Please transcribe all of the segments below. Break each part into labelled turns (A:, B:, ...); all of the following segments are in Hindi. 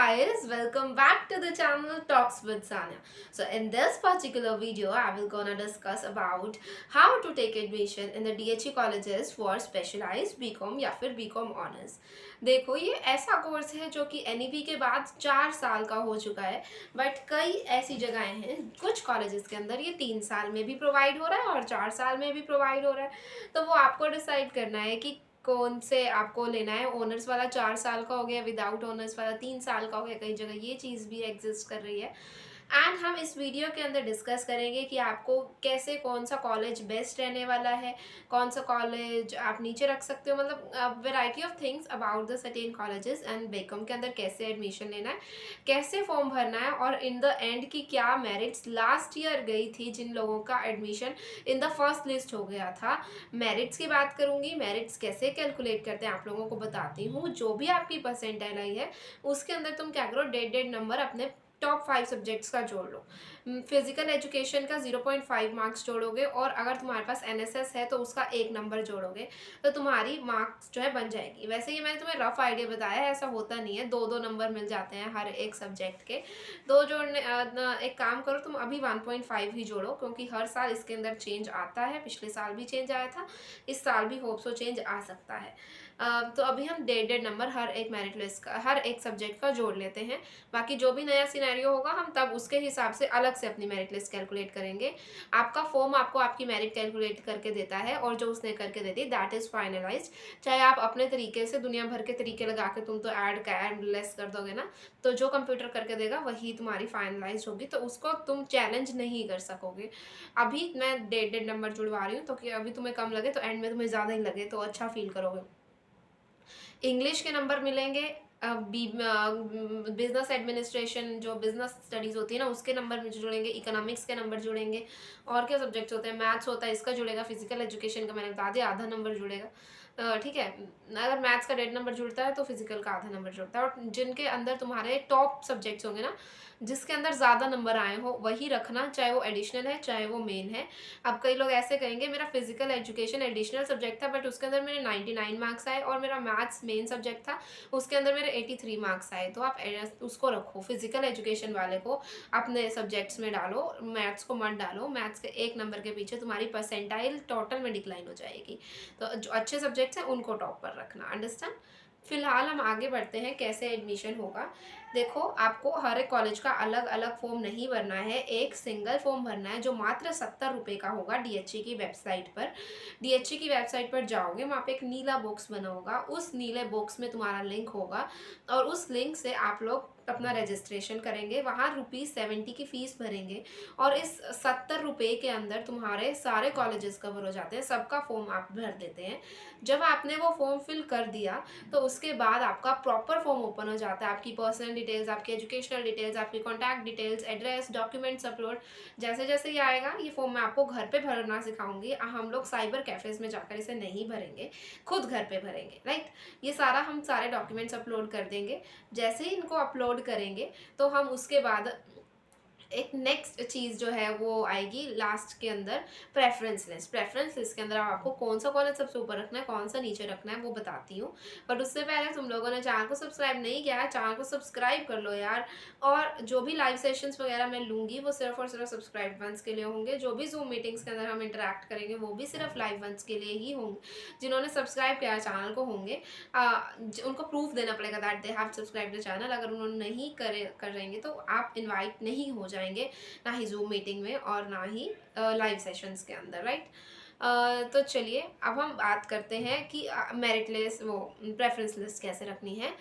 A: guys, welcome back to the channel Talks with Sanya. So in this particular video I will gonna discuss about how to take admission in the DHE colleges for specialized BCom या फिर BCom ऑनर्स। देखो ये ऐसा कोर्स है जो कि NEP के बाद 4 साल का हो चुका है, बट कई ऐसी जगहें हैं कुछ कॉलेजेस के अंदर ये 3 साल में भी प्रोवाइड हो रहा है और 4 साल में भी प्रोवाइड हो रहा है। तो वो आपको डिसाइड करना है कि कौन से आपको लेना है। ऑनर्स वाला 4 साल का हो गया, विदाउट ऑनर्स वाला 3 साल का हो गया, कई जगह ये चीज़ भी एग्जिस्ट कर रही है। एंड हम इस वीडियो के अंदर डिस्कस करेंगे कि आपको कैसे कौन सा कॉलेज बेस्ट रहने वाला है, कौन सा कॉलेज आप नीचे रख सकते हो, मतलब variety of things about the certain colleges and BCom के अंदर कैसे एडमिशन लेना है, कैसे फॉर्म भरना है और इन द एंड की क्या मेरिट्स लास्ट ईयर गई थी जिन लोगों का admission in the first list हो गया था। मेरिट्स की बात करूंगी, मेरिट्स कैसे कैलकुलेट करते हैं आप लोगों को बताती हूँ। जो भी आपकी परसेंटाइल आई है उसके अंदर तुम क्या करो, डेड नंबर अपने टॉप 5 सब्जेक्ट्स का जोड़ लो। फिजिकल एजुकेशन का 0.5 मार्क्स जोड़ोगे और अगर तुम्हारे पास NSS है तो उसका 1 नंबर जोड़ोगे तो तुम्हारी मार्क्स जो है बन जाएगी। वैसे ये मैंने तुम्हें रफ आइडिया बताया है, ऐसा होता नहीं है, 2-2 नंबर मिल जाते हैं हर एक सब्जेक्ट के। दो जोड़ने एक काम करो, तुम अभी 1.5 ही जोड़ो क्योंकि हर साल इसके अंदर चेंज आता है। पिछले साल भी चेंज आया था, इस साल भी होप सो चेंज आ सकता है। तो अभी हम डेड नंबर हर एक मेरिट लिस्ट का, हर एक सब्जेक्ट का जोड़ लेते हैं। बाकी जो भी नया सिनेरियो होगा हम तब उसके हिसाब से अलग से अपनी मेरिट लिस्ट कैलकुलेट करेंगे। आपका फॉर्म आपको आपकी मेरिट कैलकुलेट करके देता है और जो उसने करके देती है दैट इज़ फाइनलाइज्ड। चाहे आप अपने तरीके से दुनिया भर के तरीके लगा के तुम तो ऐड लेस कर दोगे ना, तो जो कंप्यूटर करके देगा वही तुम्हारी फाइनलाइज होगी, तो उसको तुम चैलेंज नहीं कर सकोगे। अभी मैं डेड नंबर जुड़वा रही हूँ तो कि अभी तुम्हें कम लगे तो एंड में तुम्हें ज़्यादा ही लगे तो अच्छा फील करोगे। इंग्लिश के नंबर मिलेंगे, बिजनेस एडमिनिस्ट्रेशन जो बिजनेस स्टडीज़ होती है ना उसके नंबर में जुड़ेंगे, इकोनॉमिक्स के नंबर जुड़ेंगे। और क्या सब्जेक्ट्स होते हैं, मैथ्स होता है इसका जुड़ेगा, फिजिकल एजुकेशन का मैंने बता दिया आधा नंबर जुड़ेगा। ठीक है, अगर मैथ्स का डेढ़ नंबर जुड़ता है तो फिजिकल का आधा नंबर जुड़ता है। और जिनके अंदर तुम्हारे टॉप सब्जेक्ट्स होंगे ना, जिसके अंदर ज़्यादा नंबर आए हो वही रखना, चाहे वो एडिशनल है चाहे वो मेन है। अब कई लोग ऐसे कहेंगे मेरा फिजिकल एजुकेशन एडिशनल सब्जेक्ट था बट उसके अंदर मेरे 99 मार्क्स आए और मेरा मैथ्स मेन सब्जेक्ट था उसके अंदर मेरे 83 मार्क्स आए, तो आप उसको रखो, फिजिकल एजुकेशन वाले को अपने सब्जेक्ट्स में डालो, मैथ्स को मत डालो। मैथ्स के 1 नंबर के पीछे तुम्हारी परसेंटाइल टोटल में डिक्लाइन हो जाएगी। तो जो अच्छे सब्जेक्ट्स हैं उनको टॉप पर रखना, अंडरस्टैंड। फिलहाल हम आगे बढ़ते हैं कैसे एडमिशन होगा। देखो, आपको हर एक कॉलेज का अलग अलग फॉर्म नहीं भरना है, एक सिंगल फॉर्म भरना है जो मात्र 70 रुपये का होगा। DHE की वेबसाइट पर, DHE की वेबसाइट पर जाओगे, वहाँ पे एक नीला बॉक्स बना होगा, उस नीले बॉक्स में तुम्हारा लिंक होगा और उस लिंक से आप लोग अपना रजिस्ट्रेशन करेंगे। वहाँ ₹70 की फ़ीस भरेंगे और इस 70 रुपये के अंदर तुम्हारे सारे कॉलेजेस कवर हो जाते हैं, सबका फॉर्म आप भर देते हैं। जब आपने वो फॉर्म फिल कर दिया तो उसके बाद आपका प्रॉपर फॉर्म ओपन हो जाता है। आपकी पर्सनल डिटेल्स, आपकी एजुकेशनल डिटेल्स, आपकी contact details, address, documents upload, जैसे जैसे ये आएगा ये फॉर्म मैं आपको घर पे भरना सिखाऊंगी। हम लोग साइबर कैफ़ेज़ में जाकर इसे नहीं भरेंगे, खुद घर पे भरेंगे, राइट। ये सारा हम सारे डॉक्यूमेंट्स अपलोड कर देंगे। जैसे ही इनको अपलोड करेंगे तो हम उसके बाद एक नेक्स्ट चीज़ जो है वो आएगी लास्ट के अंदर, प्रेफरेंस लिस्ट। प्रेफरेंस लिस्ट के अंदर आपको कौन सा कॉलेज सबसे ऊपर रखना है, कौन सा नीचे रखना है वो बताती हूँ। बट उससे पहले तुम लोगों ने चैनल को सब्सक्राइब नहीं किया है, चैनल को सब्सक्राइब कर लो यार। और जो भी लाइव सेशंस वगैरह मैं लूँगी वो सिर्फ और सिर्फ सब्सक्राइब वंस के लिए होंगे। जो भी जूम मीटिंग्स के अंदर हम इंटरेक्ट करेंगे वो भी सिर्फ लाइव वंस के लिए ही होंगे, जिन्होंने सब्सक्राइब किया चैनल को होंगे। उनको प्रूफ देना पड़ेगा that they have subscribe the channel. अगर उन्होंने नहीं करेंगे तो आप इन्वाइट नहीं हो जाएंगे, ना ही जूम मीटिंग में और ना ही लाइव सेशंस के अंदर, राइट। तो चलिए अब हम बात करते हैं कि मेरिट लिस्ट, वो प्रेफरेंस लिस्ट कैसे रखनी है।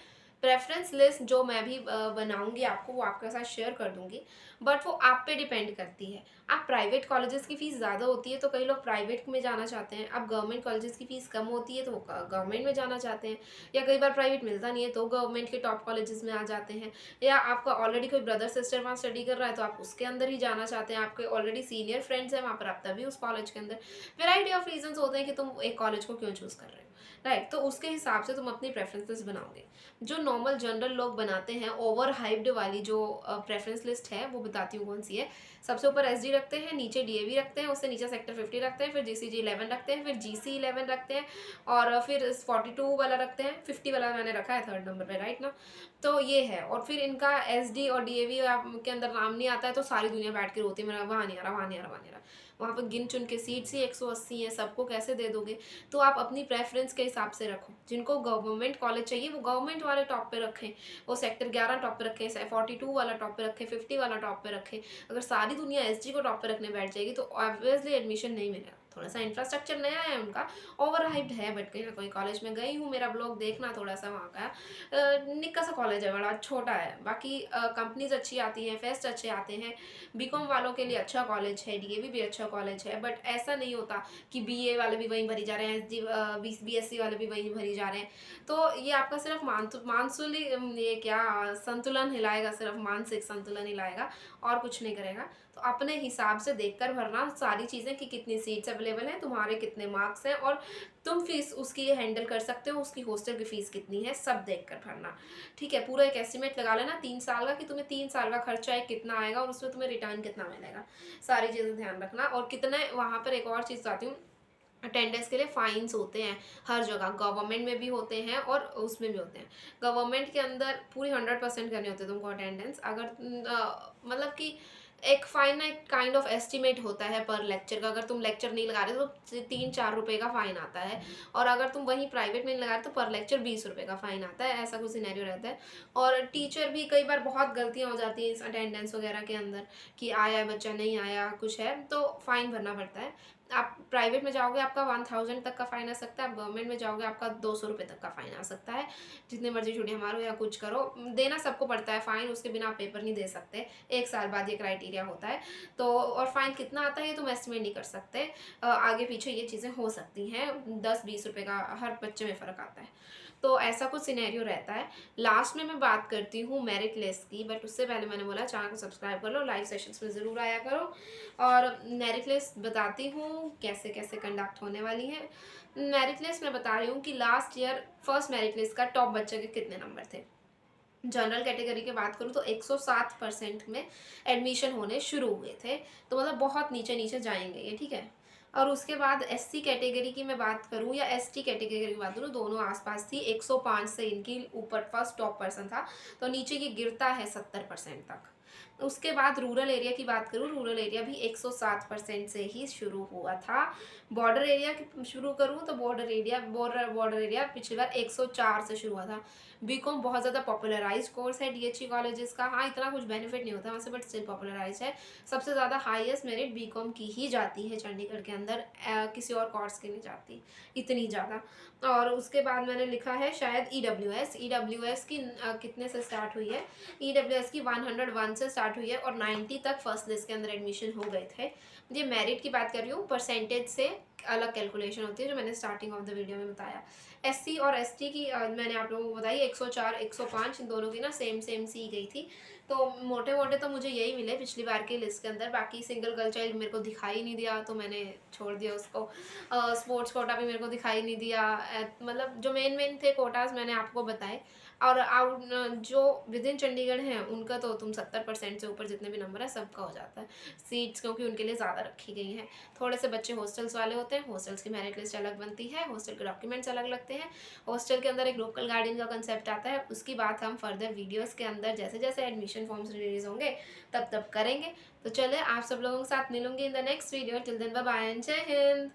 A: प्रेफरेंस लिस्ट जो मैं भी बनाऊंगी आपको, वो आपके साथ शेयर कर दूंगी, बट वो आप पे डिपेंड करती है। आप प्राइवेट कॉलेजेस की फ़ीस ज़्यादा होती है तो कई लोग प्राइवेट में जाना चाहते हैं, अब गवर्नमेंट कॉलेजेस की फ़ीस कम होती है तो वो गवर्नमेंट में जाना चाहते हैं, या कई बार प्राइवेट मिलता नहीं है तो गवर्नमेंट के टॉप कॉलेजेस में आ जाते हैं, या आपका ऑलरेडी कोई ब्रदर सिस्टर वहाँ स्टडी कर रहा है तो आप उसके अंदर ही जाना चाहते हैं, आपके ऑलरेडी सीनियर फ्रेंड्स हैं वहाँ पर, आप तभी उस कॉलेज के अंदर। वेराइटी ऑफ रीजंस होते हैं कि तुम एक कॉलेज को क्यों चूज़ कर रहे हो, राइट। तो उसके हिसाब से तुम अपनी प्रेफरेंसेस बनाओगे। जो नॉर्मल जनरल लोग बनाते हैं ओवर हाइप्ड वाली जो प्रेफरेंस लिस्ट है, वो बताती हूँ कौन सी है। सबसे ऊपर एसडी रखते हैं, नीचे डीएवी रखते हैं, उससे नीचे सेक्टर 50 रखते हैं, फिर जीसीजी 11 रखते हैं, फिर जीसी 11 रखते हैं, और फिर 42 वाला रखते हैं, 50 वाला मैंने रखा है थर्ड नंबर पे, राइट ना। तो ये है, और फिर इनका एसडी और डीएवी के अंदर नाम नहीं आता है तो सारी दुनिया बैठ के रोती है, मेरा वहाँ नहीं आ रहा, वहाँ नहीं आ रहा, वहाँ नहीं आ रहा। वहाँ पर गिन चुन के सीट्स ही 180 है, सबको कैसे दे दोगे। तो आप अपनी प्रेफरेंस के हिसाब से रखो, जिनको गवर्नमेंट कॉलेज चाहिए वो गवर्नमेंट वाले टॉप पे रखें, वो सेक्टर 11 टॉप पे रखें, 42 वाला टॉप पे रखें, 50 वाला टॉप पे रखें। अगर सारी दुनिया एसजी को टॉप पे रखने बैठ जाएगी तो ऑब्वियसली एडमिशन नहीं मिलेगा। थोड़ा सा इंफ्रास्ट्रक्चर नया है उनका, ओवर हाइप्ड है, बट कहीं ना कहीं कॉलेज में गई हूँ, मेरा ब्लॉग देखना थोड़ा सा वहाँ का। निक्का सा कॉलेज है, बड़ा छोटा है, बाकी कंपनीज अच्छी आती हैं, फेस्ट अच्छे आते हैं, बीकॉम वालों के लिए अच्छा कॉलेज है, डीएवी भी अच्छा कॉलेज है। बट ऐसा नहीं होता कि बीए वाले भी वहीं भरी जा रहे हैं, बीएससी वाले भी वहीं भरी जा रहे हैं। तो ये आपका सिर्फ मानसूली ये क्या संतुलन हिलाएगा, सिर्फ मानसिक संतुलन हिलाएगा, और कुछ नहीं करेगा। तो अपने हिसाब से देखकर भरना सारी चीज़ें कि कितनी सीट्स अवेलेबल हैं, तुम्हारे कितने मार्क्स हैं, और तुम फीस उसकी हैंडल कर सकते हो, उसकी हॉस्टल की फ़ीस कितनी है, सब देख कर भरना। ठीक है, पूरा एक एस्टिमेट लगा लेना 3 साल का कि तुम्हें 3 साल का खर्चा है कितना आएगा, और उसमें तुम्हें रिटर्न कितना मिलेगा, सारी चीज़ें ध्यान रखना। और कितने वहाँ पर एक और चीज़ बताती हूँ, अटेंडेंस के लिए फ़ाइन्स होते हैं हर जगह, गवर्नमेंट में भी होते हैं और उसमें भी होते हैं। गवर्नमेंट के अंदर पूरी 100% करनी होती है तुमको अटेंडेंस, अगर मतलब कि एक फाइनाइट काइंड ऑफ एस्टिमेट होता है पर लेक्चर का। अगर तुम लेक्चर नहीं लगा रहे तो 3-4 रुपये का फ़ाइन आता है, और अगर तुम वहीं प्राइवेट में नहीं लगा रहे तो पर लेक्चर 20 रुपये का फ़ाइन आता है, ऐसा कुछ सिनेरियो रहता है। और टीचर भी कई बार बहुत गलतियाँ हो जाती हैं इस अटेंडेंस वगैरह के अंदर, कि आया बच्चा नहीं आया कुछ है तो फ़ाइन भरना पड़ता है। आप प्राइवेट में जाओगे आपका 1000 तक का फ़ाइन आ सकता है, आप गवर्नमेंट में जाओगे आपका 200 रुपये तक का फ़ाइन आ सकता है। जितने मर्जी छुट्टियाँ मारो या कुछ करो, देना सबको पड़ता है फ़ाइन, उसके बिना आप पेपर नहीं दे सकते। 1 साल बाद ये क्राइटेरिया होता है। तो और फ़ाइन कितना आता है ये तुम एस्टिमेट नहीं कर सकते। आगे पीछे ये चीज़ें हो सकती हैं, 10-20 रुपये का हर बच्चे में फ़र्क आता है। तो ऐसा कुछ सिनेरियो रहता है। लास्ट में मैं बात करती हूँ मेरिट लिस्ट की, बट उससे पहले मैंने बोला चैनल को सब्सक्राइब कर लो, लाइव सेशंस में ज़रूर आया करो। और मेरिट लिस्ट बताती हूँ कैसे कैसे कंडक्ट होने वाली है। मेरिट लिस्ट मैं बता रही हूँ कि last year first merit list का टॉप बच्चे के कितने नंबर थे। जनरल कैटेगरी की बात करूँ तो 107% में एडमिशन होने शुरू हुए थे, तो मतलब बहुत नीचे नीचे जाएंगे ये, ठीक है। और उसके बाद एससी कैटेगरी की मैं बात करूँ या एसटी कैटेगरी की बात करूँ, दोनों आसपास थी। 105 से इनकी ऊपर फर्स्ट टॉप पर्सन था, तो नीचे ये गिरता है 70% तक। उसके बाद रूरल एरिया की बात करूँ, रूरल एरिया भी 107% से ही शुरू हुआ था। बॉर्डर एरिया की शुरू करूँ तो बॉर्डर एरिया पिछली बार 104 से शुरू हुआ था। बीकॉम बहुत ज़्यादा पॉपुलराइज्ड कोर्स है डीएचई कॉलेजेस का। हाँ, इतना कुछ बेनिफिट नहीं होता वहाँ से, बट स्टिल पॉपुलराइज है। सबसे ज़्यादा हाईएस्ट मेरिट बीकॉम की ही जाती है चंडीगढ़ के अंदर, किसी और कोर्स की नहीं जाती इतनी ज़्यादा। और उसके बाद मैंने लिखा है शायद ईडब्ल्यूएस की कितने से स्टार्ट हुई है। ईडब्ल्यूएस की 101 से स्टार्ट हुई है और 90 तक फर्स्ट लिस्ट के अंदर एडमिशन हो गए थे। ये मेरिट की बात कर रही हूँ, परसेंटेज से अलग कैलकुलेशन होती है जो मैंने स्टार्टिंग ऑफ द वीडियो में बताया। एससी और एसटी की मैंने आप लोगों को बताई 104 105, इन दोनों की ना सेम सी गई थी। तो मोटे मोटे तो मुझे यही मिले पिछली बार की लिस्ट के अंदर। बाकी सिंगल गर्ल चाइल्ड मेरे को दिखाई नहीं दिया तो मैंने छोड़ दिया उसको। स्पोर्ट्स कोटा भी मेरे को दिखाई नहीं दिया। मतलब जो मेन थे कोटाज मैंने आपको बताए। और आउट जो विद इन चंडीगढ़ हैं उनका तो तुम 70% से ऊपर जितने भी नंबर है सबका हो जाता है सीट्स, क्योंकि उनके लिए ज़्यादा रखी गई हैं। थोड़े से बच्चे हॉस्टल्स वाले होते हैं, हॉस्टल्स की मेरिट लिस्ट अलग बनती है, हॉस्टल के डॉक्यूमेंट्स अलग लगते हैं। हॉस्टल के अंदर एक लोकल गार्डियन का कंसेप्ट आता है, उसकी बात हम फर्दर वीडियोज़ के अंदर जैसे जैसे एडमिशन फॉर्म्स रिलीज होंगे तब करेंगे। तो चले आप सब लोगों के साथ मिलूंगी in the next video. Till then bye bye and जय हिंद।